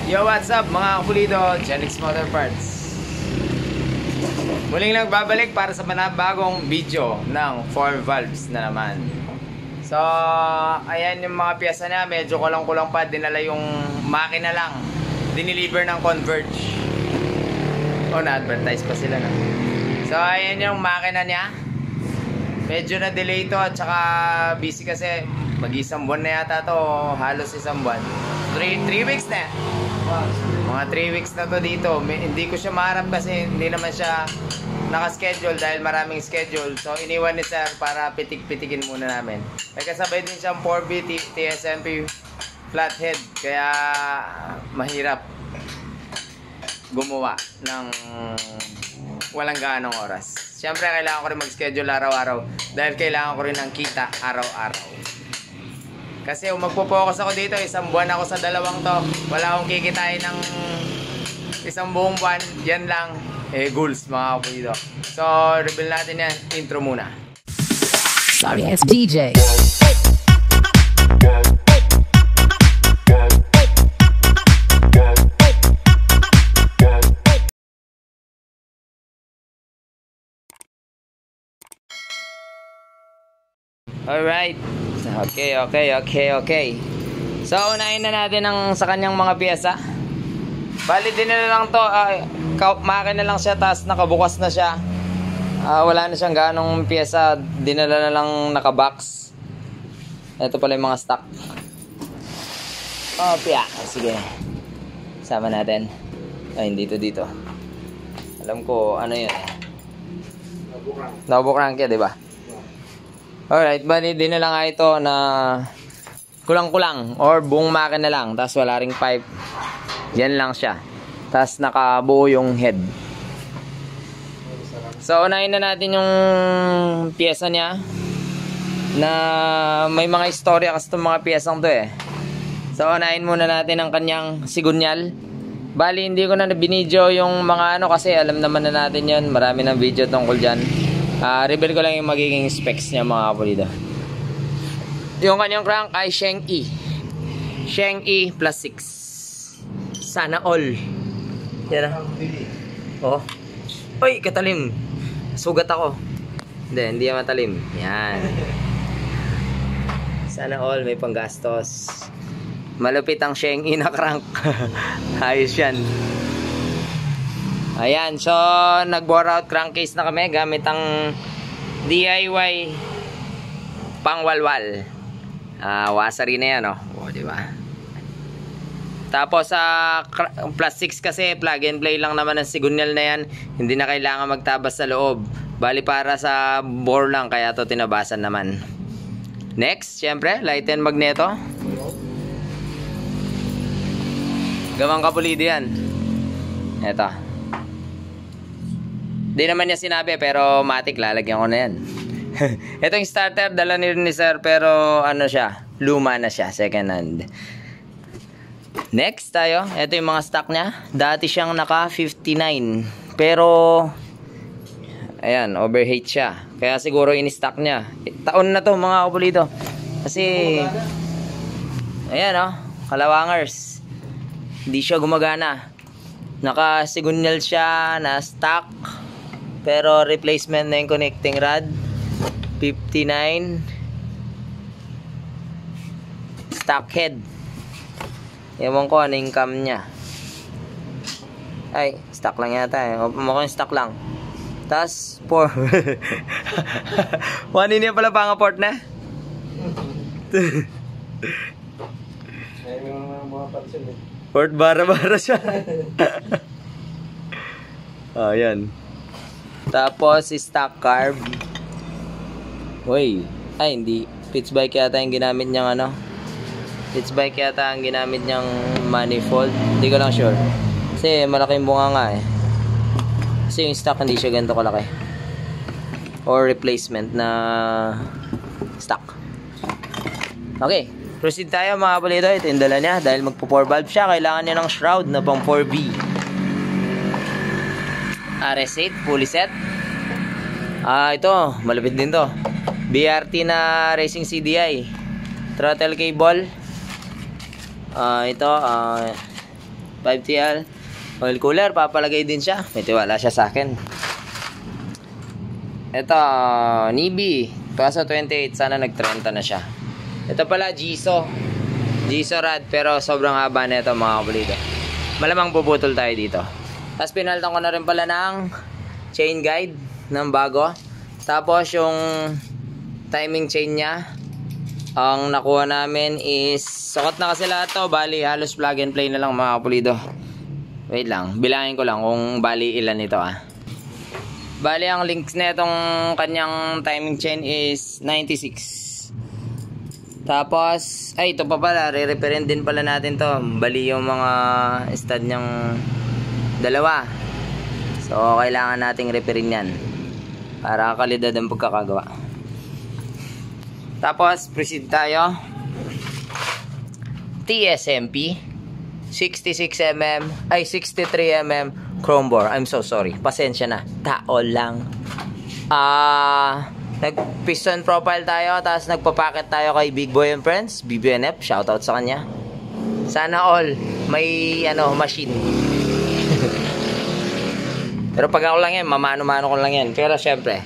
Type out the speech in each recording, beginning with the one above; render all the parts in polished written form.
Yo, what's up mga kapulido? Genix Motor Parts. Muling nagbabalik para sa panibagong video ng 4 valves na naman. So, ayan yung mga piyesa niya. Medyo kulang-kulang pa. Dinala yung makina lang. Diniliver ng Converge. Oh, na-advertise pa sila na. So, ayan yung makina niya. Medyo na-delay to at saka busy kasi mag-isang buwan na yata to. Halos isang buwan. 3 weeks na. Mga 3 weeks na to dito. Hindi ko siya maharap kasi hindi naman siya naka-schedule dahil maraming schedule. So iniwan ni sir para pitik-pitikin muna namin. May kasabay din siyang 4B TSMP flathead. Kaya mahirap gumawa ng walang gaanong oras. Siyempre kailangan ko rin mag-schedule araw-araw dahil kailangan ko rin ng kita araw-araw. Kasi magpo-focus ako dito, isang buwan ako sa dalawang to. Wala akong kikitain ng isang buong buwan. Yan lang, goals mga kapulido. So, reveal natin yan. Intro muna. Sorry, it's DJ. Alright. Okay. So, unahin na natin ang sa kanyang mga piyesa. Bali, din na lang to. Makina lang siya, tapos nakabukas na siya. Wala na siyang ganong piyesa. Dinala na lang nakabox. Ito pala yung mga stock. Piya. Sige. Sama natin. Ay, dito. Alam ko, ano yun eh. Nabukrang kaya, diba? Alright, bali din na lang ito na kulang-kulang or buong makina lang. Tapos wala ring pipe. Yan lang siya. Tapos nakabuo yung head. So, unahin na natin yung piyesa niya. Na may mga istorya kasi itong mga piyesang to eh. So, unahin muna natin ang kanyang sigunyal. Bali, hindi ko na binidyo yung mga ano kasi alam naman na natin yun. Marami ng video tungkol dyan. Reveal ko lang yung magiging specs niya mga kapulido. Yung kanyang crank ay Sheng E. Sheng E plus 6. Sana all. Yan na. Oh. Uy, katalim. Sugat ako. Hindi yan matalim. Yan. Sana all, may panggastos. Malupit ang Sheng E na crank. Ayos yan. Ayan, so nag-bore out crankcase na kami gamit ang DIY pangwalwal. Wasari na yan, oh. Diba? Tapos plus 6 kasi plug and play lang naman ang sigunyal na yan. Hindi na kailangan magtabas sa loob. Bali para sa bore lang kaya to tinabasan naman. Next, syempre, light and magneto. Gawang kapulido yan. Eto. Di naman niya sinabi pero matik lalagyan ko na yan. Ito yung starter dala ni sir pero ano siya, luma na siya, second hand. Next tayo, ito yung mga stock niya. Dati siyang naka 59 pero ayan, overheat siya. Kaya siguro in-stock niya. Taon na to mga kapulido. Kasi ayan kalawangers. Hindi siya gumagana. Naka sigunyal siya na stock. Pero replacement na yung connecting rod. 59 stock head. Ewan ko ano yung cam nya. Ay, stock lang yata eh. Mukhang stock lang. Tapos 4 1 niya pala pang-port na. Port bara-bara siya. Ayan. Tapos stock carb. Uy, ay hindi. Pitch bike yata yung ginamit niyang ano. Pitch bike yata ang ginamit niyang manifold. Hindi ko lang sure. Kasi malaking bunga nga eh. Kasi yung stock hindi siya ganito kalaki. Or replacement na stock. Okay, proceed tayo mga kapulido. Ito yung dala niya. Dahil magpo 4 valve siya, kailangan niya ng shroud na pang 4B. RS8 fully set. Ito malapit din to. BRT na racing CDI. Throttle cable. Ito 5TL. Oil cooler, papalagay din siya. May tiwala siya sa akin. Ito, Nibi. 2028, sana nag-30 na siya. Ito pala, Jiso. Jiso rad, pero sobrang haba na ito mga kapulido. Malamang puputol tayo dito. Tapos pinalitan ko na rin pala ng chain guide ng bago. Tapos yung timing chain niya, ang nakuha namin is, sukat na kasi lahat to, bali halos plug and play na lang mga kapulido. Wait lang, bilangin ko lang kung bali ilan ito ah. Bali ang links na itong kanyang timing chain is 96. Tapos, ay ito pa pala, re-referin din pala natin to. Bali yung mga stud niyang dalawa. So, kailangan nating referin yan para kalidad ang pagkakagawa. Tapos, proceed tayo. TSMP 66mm, ay 63mm chrome bore. I'm so sorry. Pasensya na. Tao lang. Nag-piston profile tayo, tapos nagpapacket tayo kay Big Boy and Friends, BBNF. Shoutout sa kanya. Sana all may machine. Pero pag ako lang yan, mamano-mano ko lang yan. Pero syempre,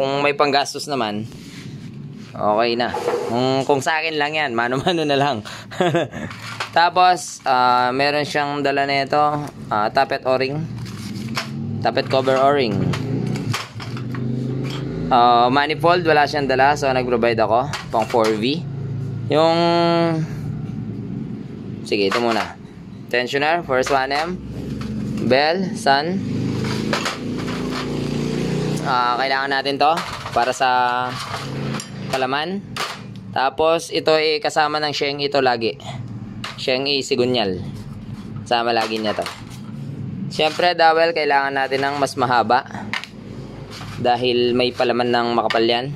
kung may panggastos naman, okay na. Kung sa akin lang yan, mano-mano na lang. Tapos, meron siyang dala na ito, tappet o-ring, tappet cover o-ring. Manifold, wala siyang dala, so nag-provide ako, pang 4V. Yung, sige, ito muna. Tensioner, first 1M, bell, sun. Kailangan natin to para sa kalaman. Tapos, ito ay kasama ng Sheng ito lagi. Sheng sigunyal. Sama lagi niya to. Siyempre, dowel, kailangan natin ng mas mahaba. Dahil may palaman ng makapal yan.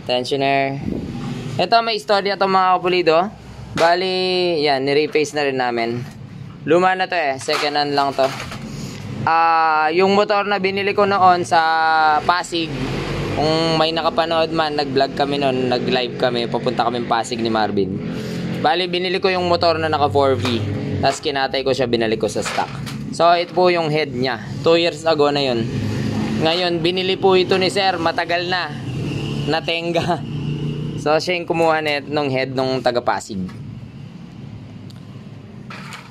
Tensioner. Ito, may istorya to mga kapulido. Bali, yan, nireface na rin namin. Luma na to second hand lang to. Yung motor na binili ko noon sa Pasig, kung may nakapanood man, nag-vlog kami noon, nag-live kami, papunta kami Pasig ni Marvin. Bali, binili ko yung motor na naka 4V. Tapos kinatay ko siya, binalik ko sa stock. So, ito po yung head niya. 2 years ago na yun. Ngayon, binili po ito ni Sir. Matagal na. Natenga. So, siya yung kumuha nung head nung taga-Pasig.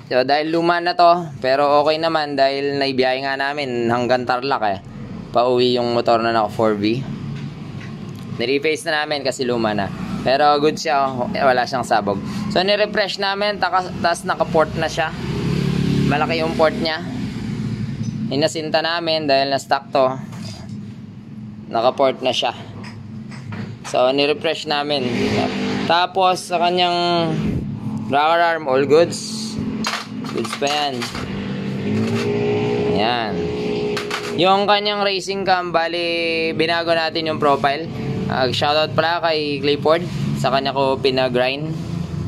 So, dahil luma na to, pero okay naman dahil naibiyahe nga namin hanggang Tarlac pauwi yung motor na naka 4V. Nireface na namin kasi luma na. Pero good siya, wala siyang sabog. So nirefresh namin, tapos naka-port na siya. Malaki yung port niya. Inasinta namin dahil na-stock to. Naka-port na siya. So nirefresh namin. Tapos sa kanyang rocker arm, all goods. Goods pa yan. Ayan. Yung kanyang racing cam, bali binago natin yung profile. Shoutout pala kay Clayford. Sa kanya ko pinag-grind.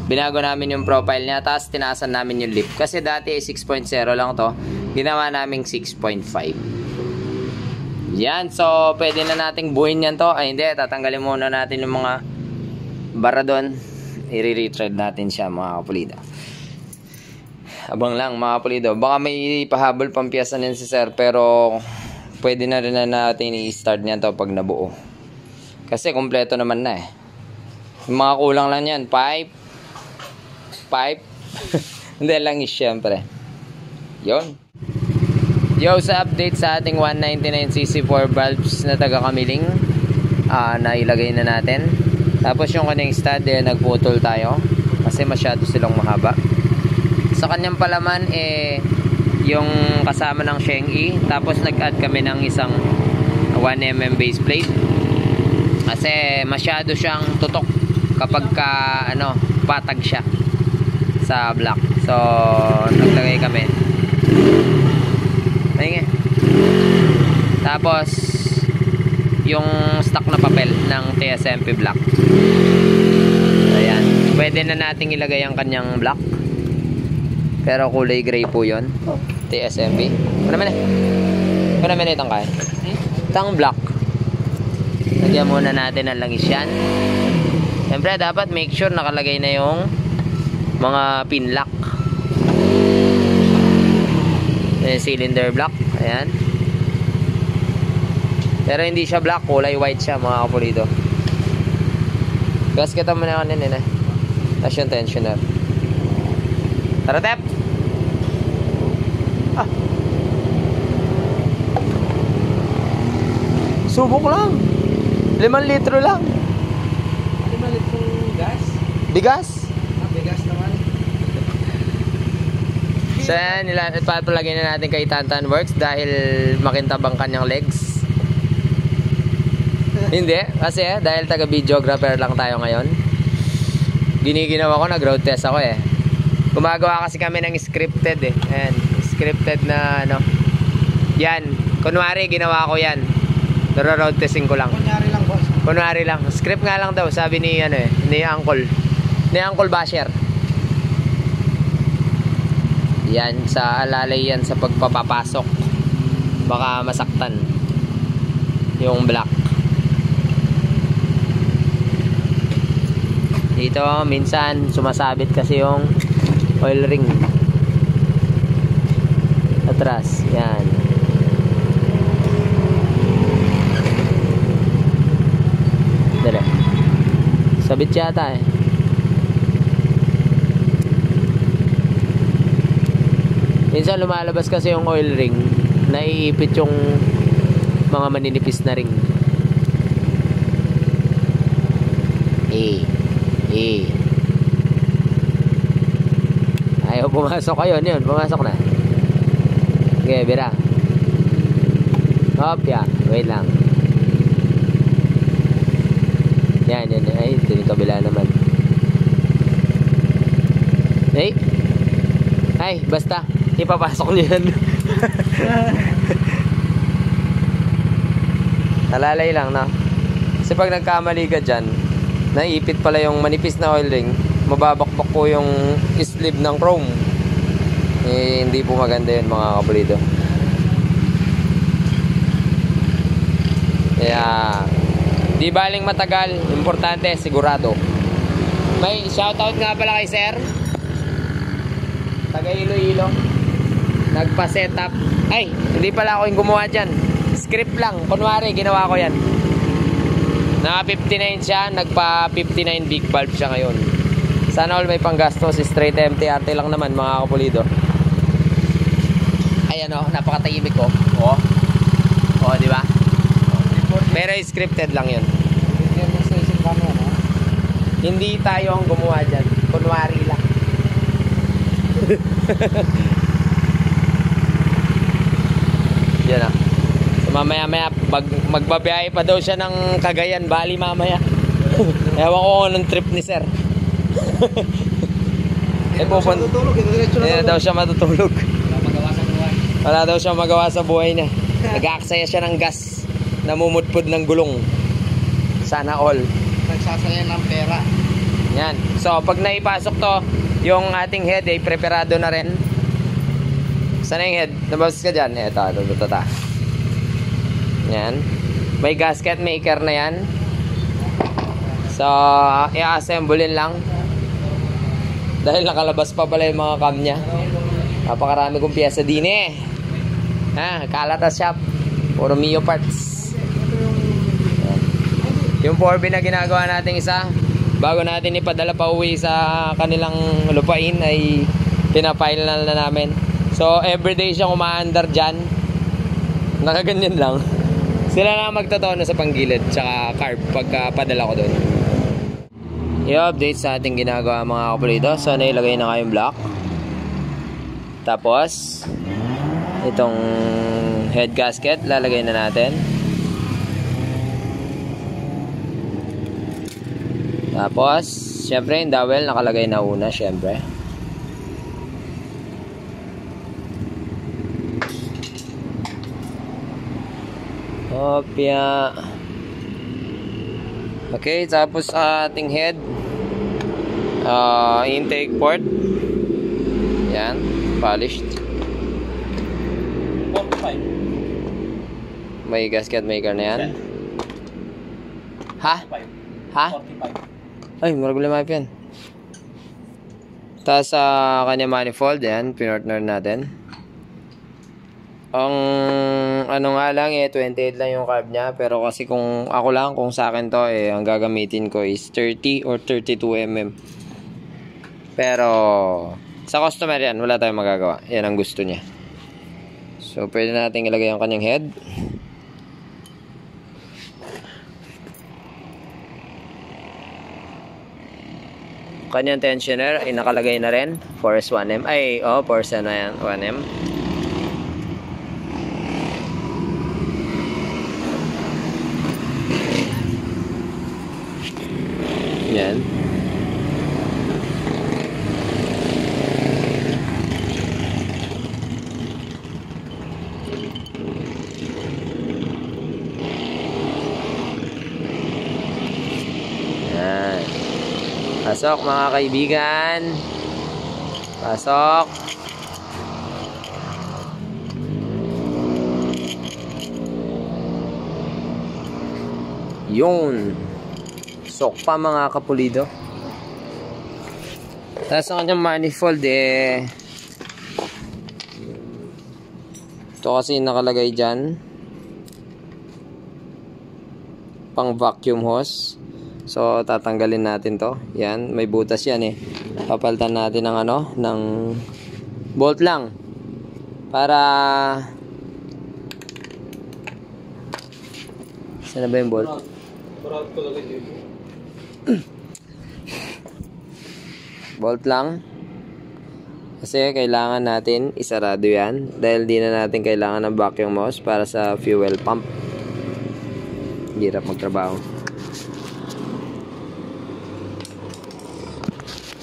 Binago namin yung profile niya. Tapos tinaasan namin yung lip. Kasi dati 6.0 lang to. Ginawa namin 6.5. Yan. So pwede na nating buuin yan to. Ay hindi. Tatanggalin muna natin yung mga bara doon. I-retread natin siya mga kapulido. Abang lang mga kapulido. Baka may pahabol pang piyesa niyan si Sir. Pero pwede na rin na natin i-start niyan to pag nabuo. Kasi kompleto naman na Yung mga kulang lang yan, pipe. Hindi lang syempre. Yun. Yo, sa update sa ating 199cc 4 valves na taga Kamiling, na ilagay na natin. Tapos yung kanyang stud, nagputol tayo. Kasi masyado silang mahaba. Sa kanyang palaman, yung kasama ng Sheng. Tapos nag-add kami ng isang 1mm base plate. Kasi masyado siyang tutok kapag patag siya sa block. So, naglagay kami. Ayun. Tapos, yung stock na papel ng TSMP block. Ayan. Pwede na nating ilagay ang kanyang block. Pero kulay gray po yun. TSMP. Ano naman itong kaya? Itong block. Lagyan muna natin ang langis yan. Siyempre dapat make sure nakalagay na yung mga pin lock. cylinder block. Ayan. Pero hindi siya black, kulay white siya mga kapulido. Gasketan mo na kanin eh. Tapos yung tensioner. Tara, Tep! Ah. Subok lang. 5 litro lang. 5 litrong gas? Bigas. Bigas naman. So yan, ipapalagay na natin kay Tantan Works dahil makintabang kanyang legs. Hindi, kasi dahil taga-videographer lang tayo ngayon. Giniginawa ko, nag-road test ako eh. Gumagawa kasi kami ng scripted eh. Ayan, scripted na ano. Yan, kunwari ginawa ko yan. Pero road testing ko lang. Kunyari lang, boss. Kunwari lang. Script nga lang daw, sabi ni ano eh, ni Uncle Basher. Yan, sa alalay yan sa pagpapapasok. Baka masaktan yung black. Dito, minsan sumasabit kasi yung oil ring. Atras, yan. Dali. Sabit yata eh. Minsan lumalabas kasi yung oil ring, naiipit yung mga maninipis na ring. Ayaw pumasok kayo, yun, pumasok na. Okay, bira. Hop, ya, wait lang. Yan, ay, ito yung kabila naman. Ay, basta ipapasok nyo yan. Nalalay lang, no? Kasi pag nagkamali ka dyan, naipit pala yung manipis na oil ring, mababakbak po yung sleeve ng chrome. Eh, hindi po maganda yun mga kapulido. Kaya di baling matagal, importante sigurado. May shoutout nga pala kay Sir taga Iloilo, nagpa-setup. Ay, hindi pala ako yung gumawa dyan, script lang, kunwari ginawa ko yan. Naka 59 siya, nagpa 59 big valve siya ngayon. Sana all may panggastos, straight MTRT lang naman mga kapulido. Ayan o, napakatahimik ko. O, di ba? Pero scripted lang yun. Hindi tayo ang gumawa dyan, kunwari lang. Yan ah. So mamaya magbabiyahe pa daw siya ng Cagayan, Bali mamaya. Ewan ko anong trip ni Sir. Daw siya matutulog. Wala daw siya magawa sa buhay niya. Nag-aaksaya siya ng gas, namumudpud ng gulong. Sana all. Nagsasaya ng pera. Yan. So pag naipasok to, yung ating head ay preparado na rin. Sana yung head? Nabas ka dyan. Ito. Yan. May gasket maker na yan. So, i-assemblein lang. Dahil nakalabas pa pala yung mga cam nya. Napakarami kong piyesa din eh. Kalata shop. Puro Mio parts. Yan. Yung 4B na ginagawa natin isa, bago natin ipadala pa uwi sa kanilang lupain, ay pinapile na namin. So everyday siyang umaandar dyan. Nakaganyan lang. Sila na magtotono sa panggilid tsaka carb pagka padala ko doon. I-update sa ating ginagawa mga kapulido. So nailagay na kayong block. Tapos itong head gasket lalagay na natin. Tapos syempre yung dowel nakalagay na una syempre. Opya. Okay, tapos ating head intake port. Yan, polished. 45. May gasket maker na yan. Ha? 45. Ay, marag limap yan. Tapos kanya manifold, yan, pinortner natin. Ang ano nga lang 28 lang yung carb niya. Pero kasi kung ako lang, kung sa akin to ang gagamitin ko is 30 or 32 mm. Pero sa customer yan, wala tayong magagawa. Yan ang gusto niya. So pwede natin ilagay ang kanyang head. Kanyang tensioner ay nakalagay na rin. Force 1M. Force na yan. 1M. Yan. Yan. Pasok mga kaibigan. Pasok. Yun. Sok pa mga kapulido. Tapos ang kanyang manifold ito kasi nakalagay dyan pang vacuum hose. So tatanggalin natin to. Yan, may butas yan papalitan natin ng ng bolt lang para saan na ba yung bolt? Bolt lang kasi kailangan natin isarado yan dahil di na natin kailangan ng vacuum hose para sa fuel pump. Hirap magtrabaho.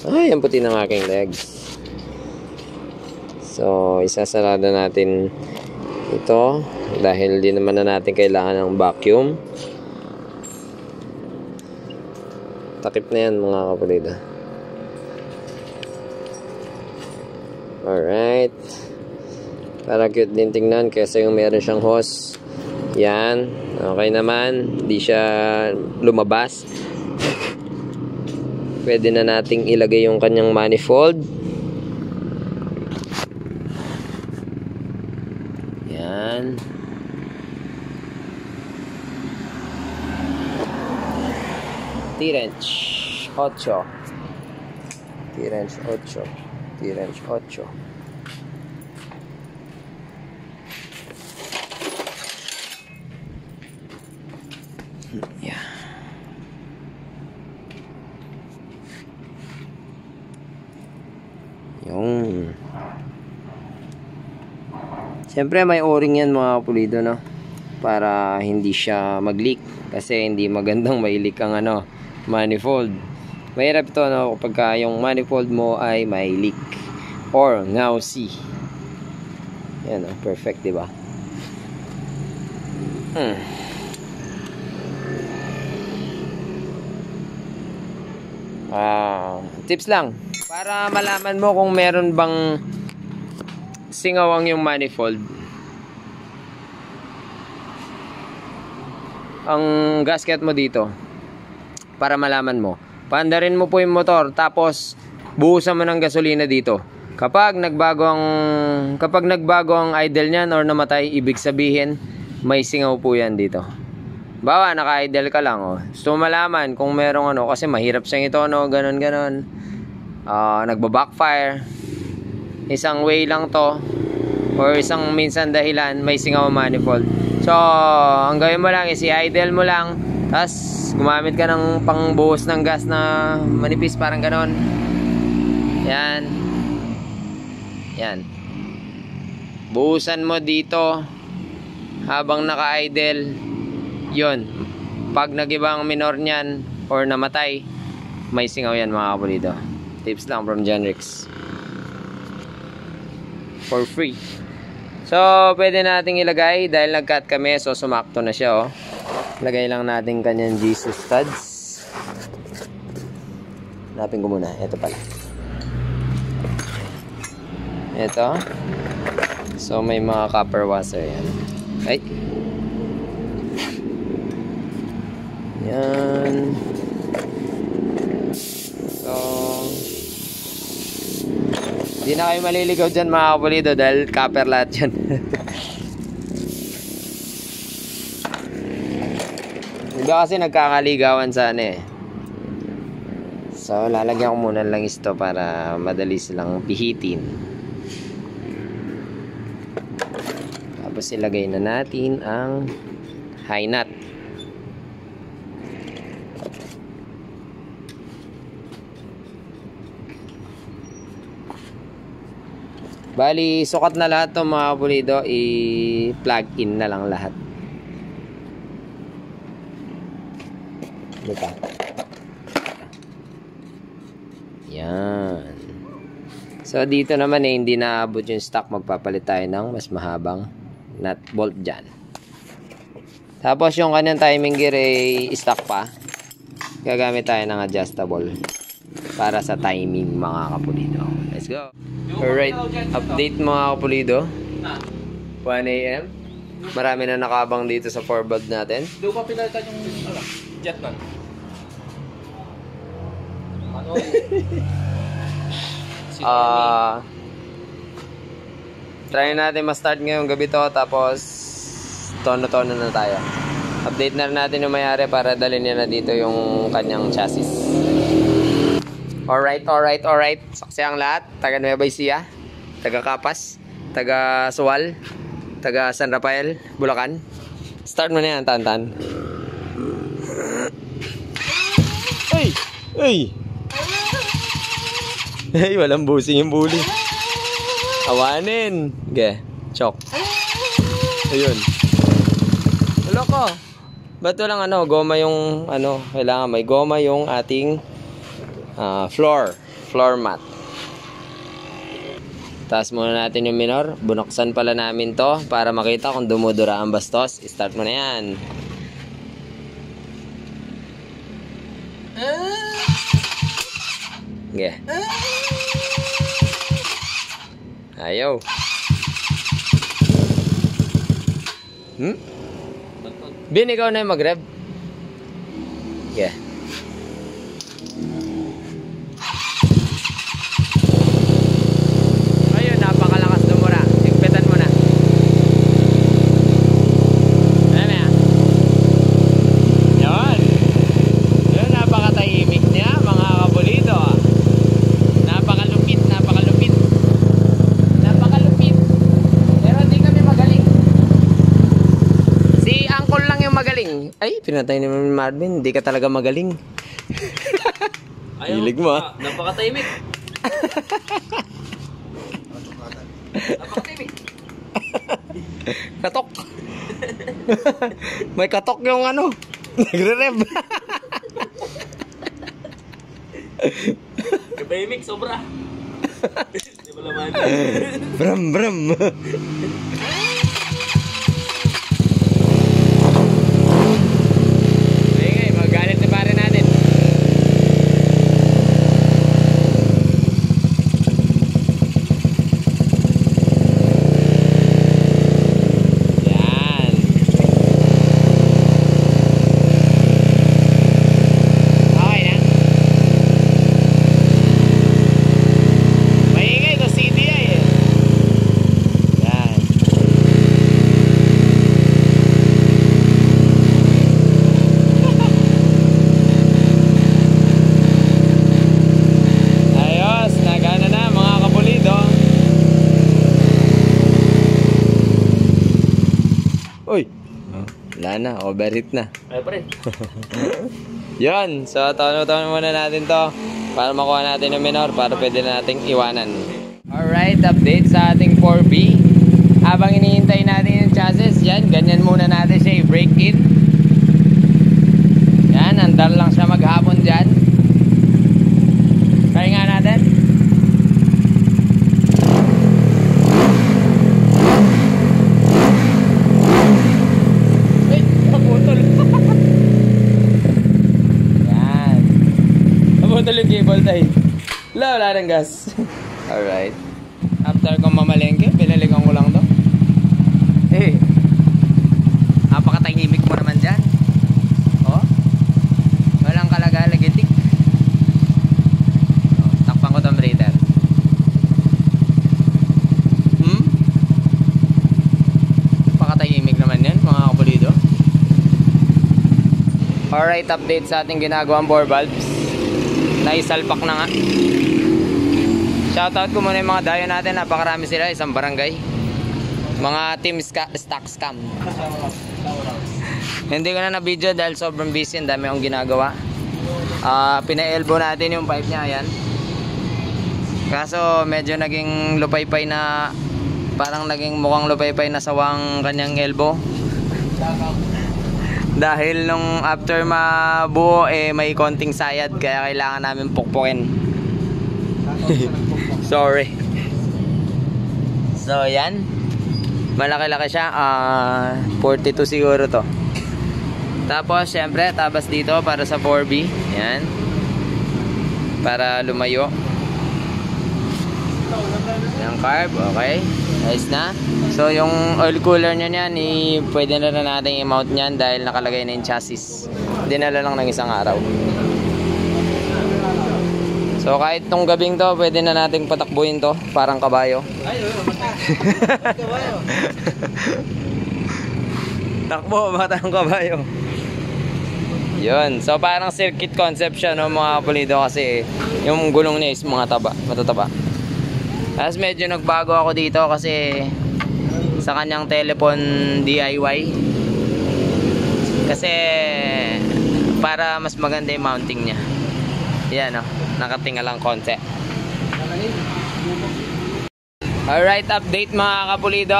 Ay, ang puti ng aking legs. So isasarado natin ito dahil di naman na natin kailangan ng vacuum. Takip na yan mga kapulido. Alright. Para cute din tingnan kasi yung meron siyang hose. Yan. Okay naman. Di siya lumabas. Pwede na nating ilagay yung kanyang manifold. Yan. T-wrench 8. T-wrench 8. T-wrench 8. Yeah. Yung. Siyempre may o-ring yan mga pulido, no? Para hindi siya mag-leak. Kasi hindi magandang may-leak ang manifold. Mahirap ito kapag yung manifold mo ay may leak or ngawsi. Yan perfect, diba? Tips lang para malaman mo kung meron bang singawang yung manifold. Ang gasket mo dito para malaman mo. Paandarin mo po yung motor tapos buhusan mo ng gasolina dito. Kapag nagbago ang idle niyan or namatay, ibig sabihin may singaw po yan dito. Bawa naka-idle ka lang Gusto malaman kung merong kasi mahirap siyang ito ganon. Nagba-backfire. Isang way lang to or isang minsan dahilan may singaw manifold. So, ang gawin mo lang is i-idle mo lang tapos gumamit ka ng pangbuhos ng gas na manipis parang ganon. Yan. Buhusan mo dito habang naka-idle. Yun. Pag nag-ibang minor niyan or namatay, may singaw yan mga kapulido. Tips lang from Genrix. For free. So, pwede nating ilagay dahil nag-cut kami. So, sumakto na siya Lagay lang natin kanyang Jesus studs. Hanapin ko muna. Ito pala. Ito. So, may mga copper washer yan. Ay. Yan. So, hindi na kayo maliligaw dyan mga kapulido dahil copper lahat yan. Iba kasi nagkakaligawan sa ano eh. So, lalagyan ko muna lang ito para madali silang pihitin. Tapos ilagay na natin ang high nut. Bali, sukat na lahat ng mga pulido, i-plug in na lang lahat. Dito. Yan. So, dito naman hindi naabot yung stock. Magpapalit tayo ng mas mahabang nut bolt dyan. Tapos, yung kanyang timing gear ay stock pa. Gagamit tayo ng adjustable para sa timing, mga kapulido. Let's go. Alright, update mga kapulido. 1 AM. Marami na nakabang dito sa 4 valve natin. Doon pa pinalitan yung jet nun. Ano? Try natin ma-start ngayong gabi to, tapos tono-tono na tayo. Update na rin natin yung mayari para dalhin niya na dito yung kanyang chassis. Alright. Saksi ang lahat. Taga Nueva Ecija, taga Kapas, taga Suwal, taga San Rafael, Bulacan. Start mo na yan, Tantan. Ay, walang busing yung bully. Awanin. Okay, chok. Ayun. Wala ko. Ba't walang goma yung kailangan may goma yung ating floor mat. Taas muna natin yung minor. Bunuksan pala namin to para makita kung dumudura ang bastos. Start mo na yan. Okay. Ayaw. Bin, ikaw na yung mag-rev. Okay. Ayun, napakalakas dumura. Higpitan mo na. Ayan na. Yun. Yun, napakatahimik niya, mga kapulido. Napakalupit. Pero hindi kami magaling. Si Uncle lang yung magaling. Ay, pinatay naman ni Marvin. Hindi ka talaga magaling. Hilig mo ah. Napakatahimik. Katok. May katok yung nagre-rev. Katahimik, sobra. Di ba laman? Bram. Ay, magalit na pare natin. Yan. Okay na. Maingay to CDI eh. Yan. Ayos, nagana na mga kapulido. Uy, wala na, overheat na. Ay, pre. Yan, so tono-tono muna natin to para makuha natin yung minor para pwede na nating iwanan. Alright, update sa ating 4B. Habang hinihintay natin yung chassis, yan, ganyan muna natin siya i-break in. Yan, andar lang siya maghapon dyan. Kaya nga natin. Ay, naputol. Yan. Naputol yung cable tayo. Wala ng gas. Alright. After kong mamalengke, pinalikan ko lang to. Napakatahimik mo naman dyan. Oh. Walang kalagalagitik. Oh, takpan ko tong breather. Napakatahimik naman yan, mga kapulido. Alright, update sa ating ginagawang bore valves. Naisalpak na nga. Shoutout ko muna yung mga dayo natin. Napakarami sila, isang barangay. Mga team stock scam. Hindi ko na na-video dahil sobrang busy. Ang dami akong ginagawa. Pina-elbow natin yung pipe niya. Ayan. Kaso medyo naging lupaypay na, parang naging mukhang lupaypay na sawang kanyang elbow. Dahil nung after mabuo may konting sayad, kaya kailangan namin pukpukin. Sorry. So yan, malaki-laki siya. 42 siguro to. Tapos syempre tabas dito para sa 4B. Yan, para lumayo. Yung carb, okay. Ayos na. So yung oil cooler nya niyan, pwede na natin i-mount niyan dahil nakalagay na yung chassis. Dinala lang ng isang araw. So kahit tong gabing to, pwede na nating patakbuhin to, parang kabayo. Takbo, bata ng kabayo. Yun. So parang circuit concept siya, no, mga pulido, kasi yung gulong niya is mga matataba. Tapos medyo nagbago ako dito kasi sa kanyang telephone DIY. Kasi para mas maganda yung mounting niya. Yan, no, nakatinga lang konti. Alright, update mga kapulido.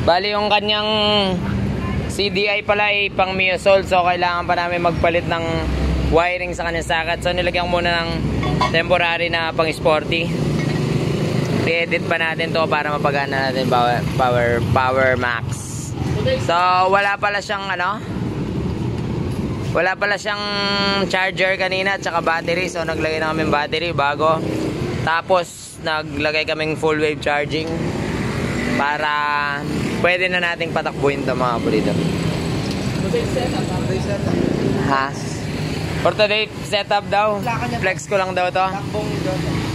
Bali yung kanyang CDI pala ay pang Miosol, so kailangan pa namin magpalit ng wiring sa kanyang socket. So nilagyan ko muna ng temporary na pang sporty. I-edit pa natin to para mapagana natin power max. So wala pala siyang charger kanina at saka battery. So naglagay na kami battery bago. Tapos naglagay kaming full wave charging para pwede na nating patakbuhin to mga pulido. Ha? For today setup daw. Flex ko lang daw to.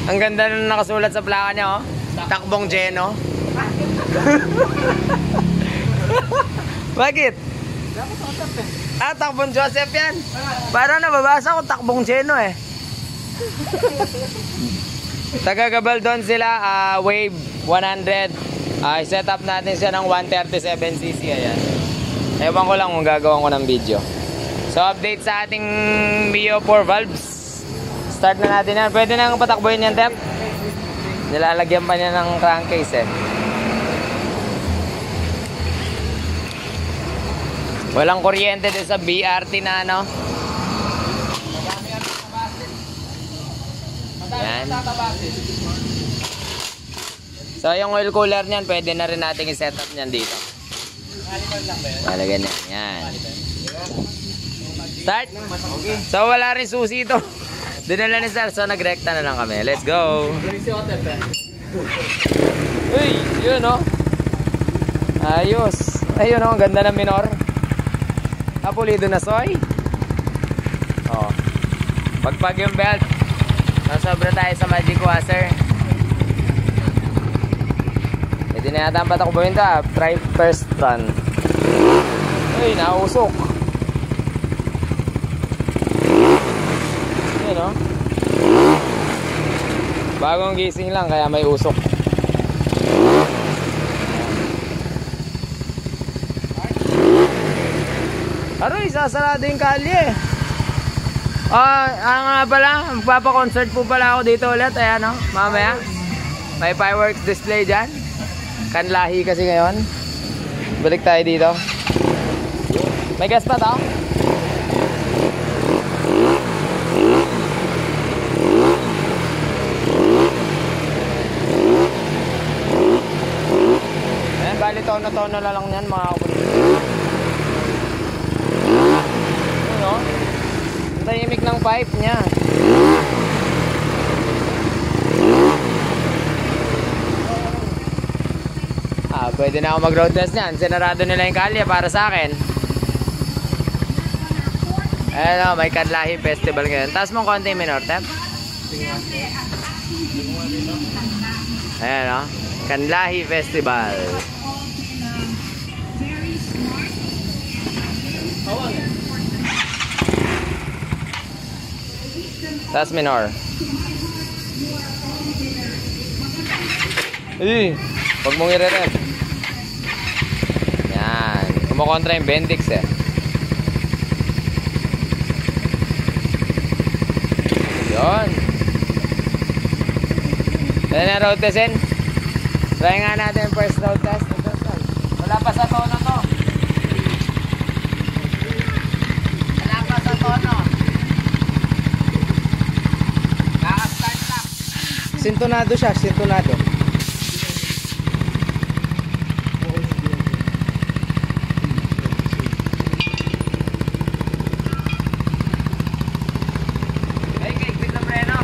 Ang ganda na nakasulat sa plaka niya, oh. Takbong Geno. Bakit? Takbong Joseph yan. Parang nababasa ko takbong Geno eh. Taga-Gabaldon sila, Wave 100. I-set up natin siya ng 137cc. Ayan. Ewan ko lang kung gagawin ko ng video. So update sa ating Mio 4 valves. Start na natin yan. Pwede nang patakboyin yan, Tep. Nilalagyan pa niya ng crankcase eh. Walang kuryente din sa BRT na ano. Yan. So yung oil cooler niyan, pwede na rin natin i-set up niyan dito. Malagyan na. Yan. Start. So wala rin susi ito. Dinala ni Sir, so nagrekta na lang kami. Let's go! Uy! Yun, oh! Ayos! Ayun, oh! Ang ganda ng minor. Pulido na soy. Oh. Pagpag yung belt. Nasobra tayo sa magic washer. Pwede na yata ang patakbuhin ka. Try first run. Uy! Nausok! No? Bagong gising lang kaya may usok. Aroy, sasarado yung kalye. Nga pala, magpapa-concert po pala ako dito ulit. Ayan, no? Mamaya may fireworks display dyan. Kanlahi kasi ngayon. Balik tayo dito. May gas pa to? Bali tono-tono na lang yan mga kapatid. Ano? Ang tahimik ng pipe niya. Pwede na ako mag-road test niyan. Sinarado nila yung kalye para sa akin. Ayan o, may Kanlahi Festival ngayon. Taas mong konti minor, Tep. Ayan o, Kanlahi Festival. Taas minor. Huwag mong i-re-rep. Yan. Kumukontra yung Bendix eh. Yun. Yan na road testin. Try nga natin yung first road test. Wala pa sa tono to. Wala pa sa tono. Kaka-start lang. Sintonado siya, sintonado. Ay, kaigpit na preno.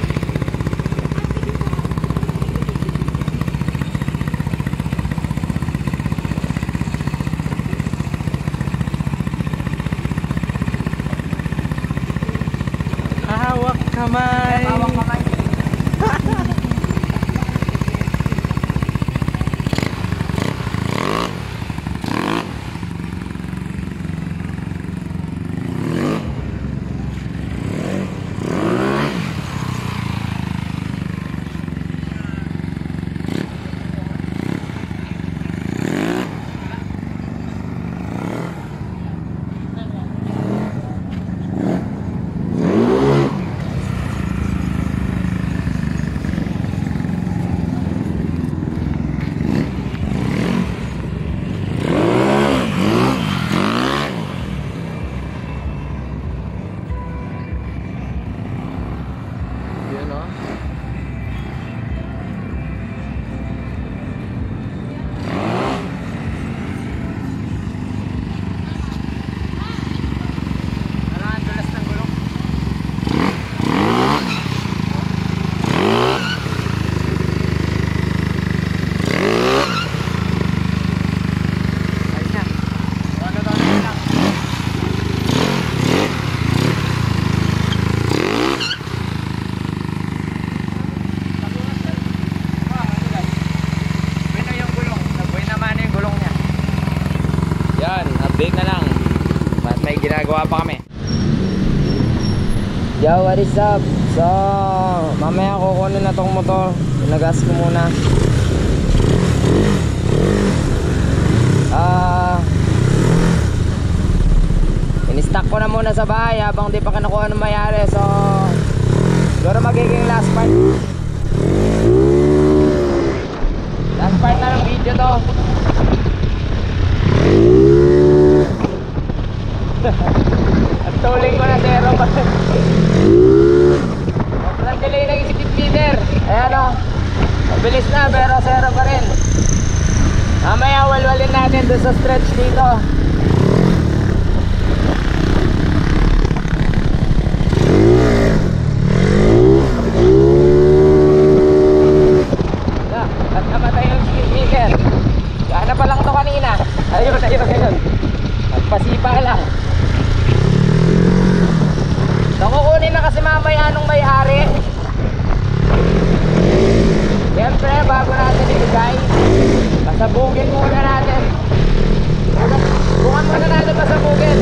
Hawak kamay. Hawak kamay. Yun o. Ano ang dulas ng gulong? Ayos na. Tono lang. Bueno yung gulong. Nabuhay naman yung gulong niya. Yan, update na lang. Mas may ginagawa pa kami. Yo, what is up? So, mamaya kukunin na tong motor. Pinagas ko muna. In-stock ko na muna sa bahay habang di pa kinukuha ng mayari. So, siguro magiging last part. Last part na ng video to. At tuling ko na zero pa. Sobrang delay ng speed meter. Ayan o. Mabilis na pero zero pa rin. Mamaya walwalin natin doon sa stretch dito. At namatay yung speed meter. Gana pa lang to kanina. Ayun. Nagpasipa lang. So kukunin na kasi mamaya nung may-ari. Siyempre bago natin ibigay, pasabugin muna natin. Bungan muna natin pasabugin.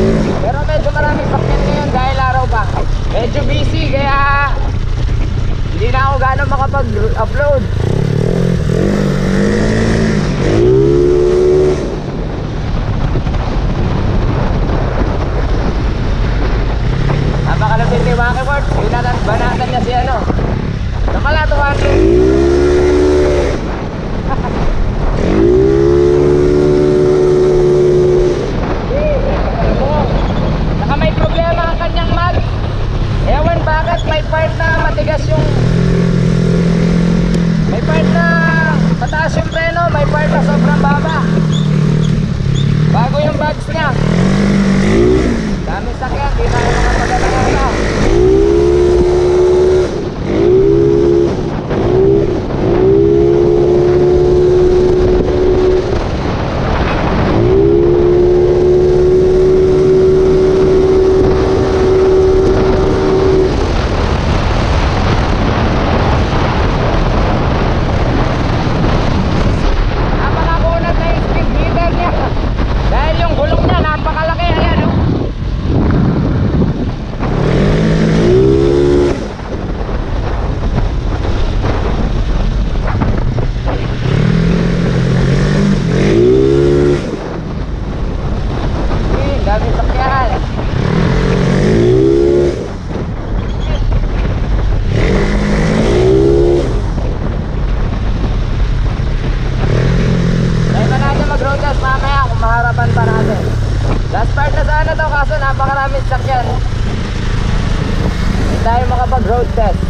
Pero medyo maraming sakyan ngayon dahil araw pa. Medyo busy kaya hindi na ako gano'ng makapag-upload. Napakalapit ni Wacky Ward. Banatan niya si ano. Nakalatuhan niya. Saka may problema ang kanyang mag. Ewan bakit may part na matigas yung... May part na mataas yung preno, may part na sobrang baba. Bago yung bags niya. Dami sakyan, di na ako makapagalaga. Napakakunat na yung speed meter niya. Dahil yung gulong niya namin sakyan. Hindi tayo makapag-road test.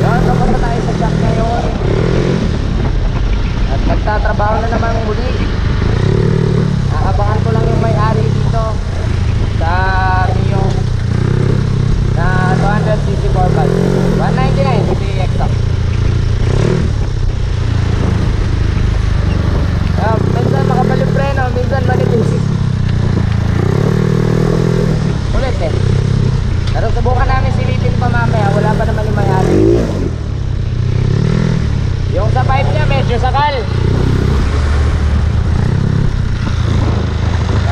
Yan, kapunta tayo sa shop ngayon. At magtatrabaho na naman muli. Aabangan ko lang yung may-ari dito sa Mio na 200cc 4x 199 to be exact. Minsan makapal yung preno, minsan manipis. Ulit eh. Pero subukan namin silipin pa mamaya, wala pa naman yung may-ari. Yung sa pipe niya medyo sakal.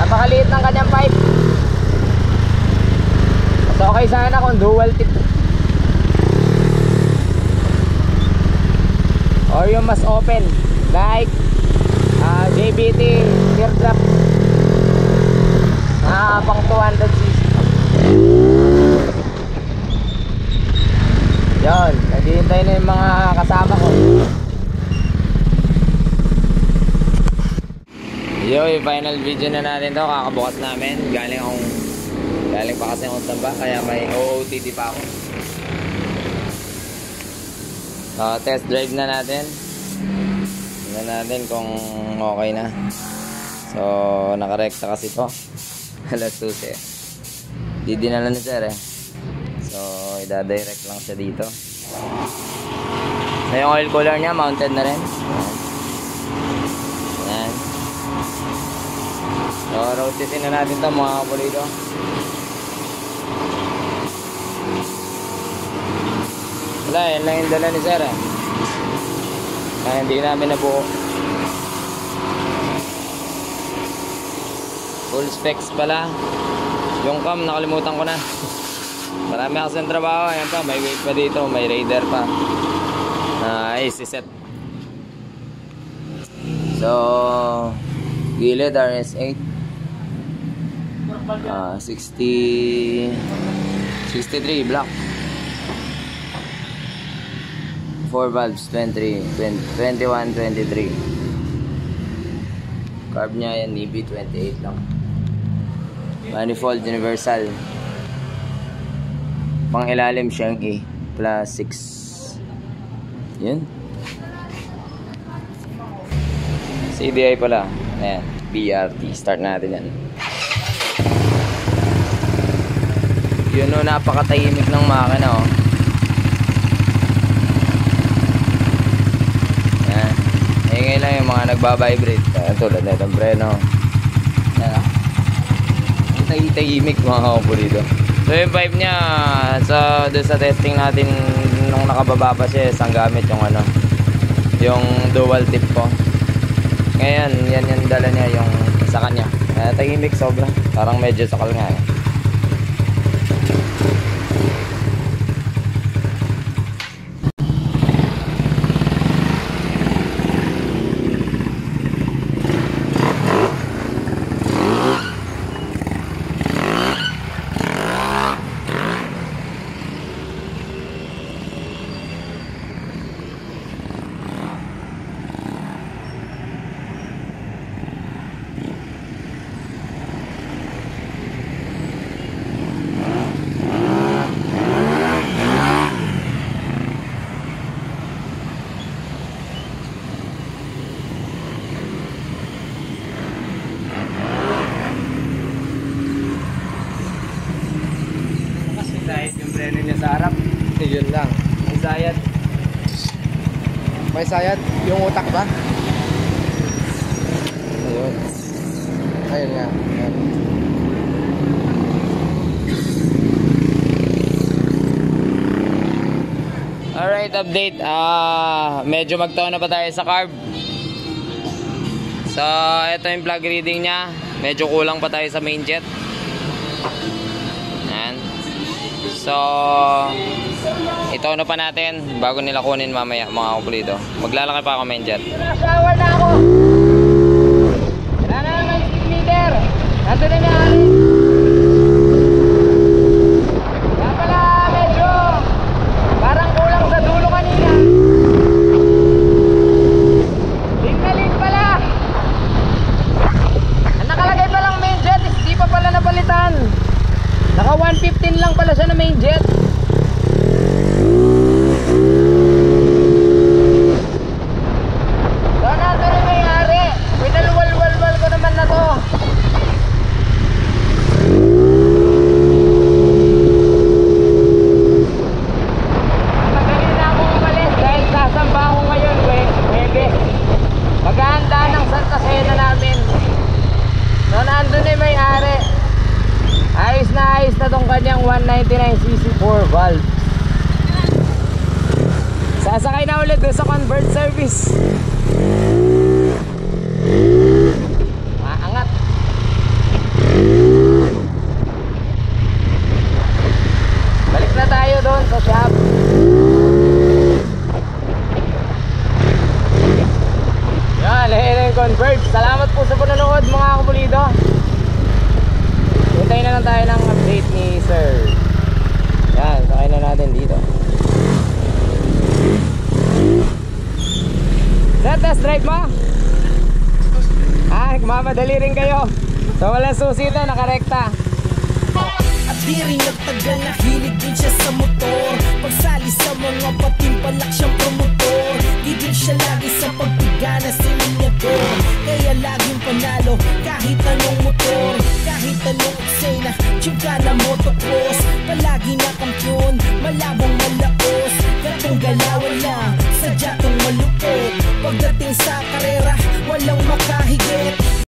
Napakaliit ng kanyang pipe. So okay sana kung dual tip or yung mas open like JBT teardrop na pang 200cc. Yun, naghihintay na yung mga kasama ko. Yo, yung final video na natin to. Kakabukas namin. Galing pa kasi akong samba, kaya may OOTD pa ako. Test drive na natin. Tingnan natin kung okay na. So, nakarekta kasi to. Alas 12. Di dinala ni sir eh. So, ida-direct lang siya dito. So, yung oil cooler niya, mounted na rin. Ayan. So, road testin na natin to mga kapulido. Wala, yan lang yung dala ni sir eh. Kaya hindi namin nabuo. Full specs pala. Yung cam, nakalimutan ko na. Marami kasi ang trabaho. Ayan pa, may weight pa dito. May radar pa. Isiset. So, gilid RS8. 63 block. 4 valves, 21, 23. Carb niya yan, EB 28 lang. Manifold universal. Pang ilalim siyang E plus 6. Yun. CDI pala. Ayan, BRT. Start natin yan. Yun o, napakatahimik ng makina o. Ayan. Ngayon lang yung mga nagbabibrate. Tulad na itong preno. Ayan o. Ang tahimik mga kapulido. So yung pipe niya, doon sa testing natin nung nakababa pa siya, isang gamit yung yung dual tip ko. Ngayon, yan yung dala niya yung sa kanya. Tahimik sobra. Parang medyo sakal nga eh. Sa harap, yun lang. May sayad. May sayad? Yung utak ba? Ayun. Ayun nga. Ayun. Alright, update. Medyo magtaon na pa tayo sa carb. So, ito yung plug reading nya. Medyo kulang pa tayo sa main jet. So, ito ano pa natin bago nila kunin mamaya mga kapulido. Maglalaki pa ako main jet. Shower na ako. Wala na naman speed meter. Nandun na niya ari. Kaya pala medyo Oh, 115 lang pala siya na main jet. So, nato rin may-ari. Pinalwal-wal-wal ko naman na to. Madali na akong umalis dahil sasamba ako ngayon, Webes. Maghahanda ng Santa Cena namin. So, nandun na yung may-ari. Ayos na tong kanyang 199cc 4 valve. Sasakay na ulit doon sa convert service. Maangat. Balik na tayo doon sa shop. Yan, lahat na yung convert. Salamat po sa panonood mga kapulido. Hintayin na lang tayo ng update ni sir. Yan, sakay na natin dito. Sir, test drive mo? Mamadali rin kayo. So walang susi ito, nakarekta. At di rin nagtagal na hilig din siya sa motor. Pagsali sa mga patimpalak siyang promotor. Di din siya lagi sa pagpigana sa linyador. Kaya laging panalo kahit anong motor. Kahit anong eksena, tsuga na motocross. Palagi na kampiyon, malabong malaos. Gatong galawan lang, sadya tong malupit. Pagdating sa karera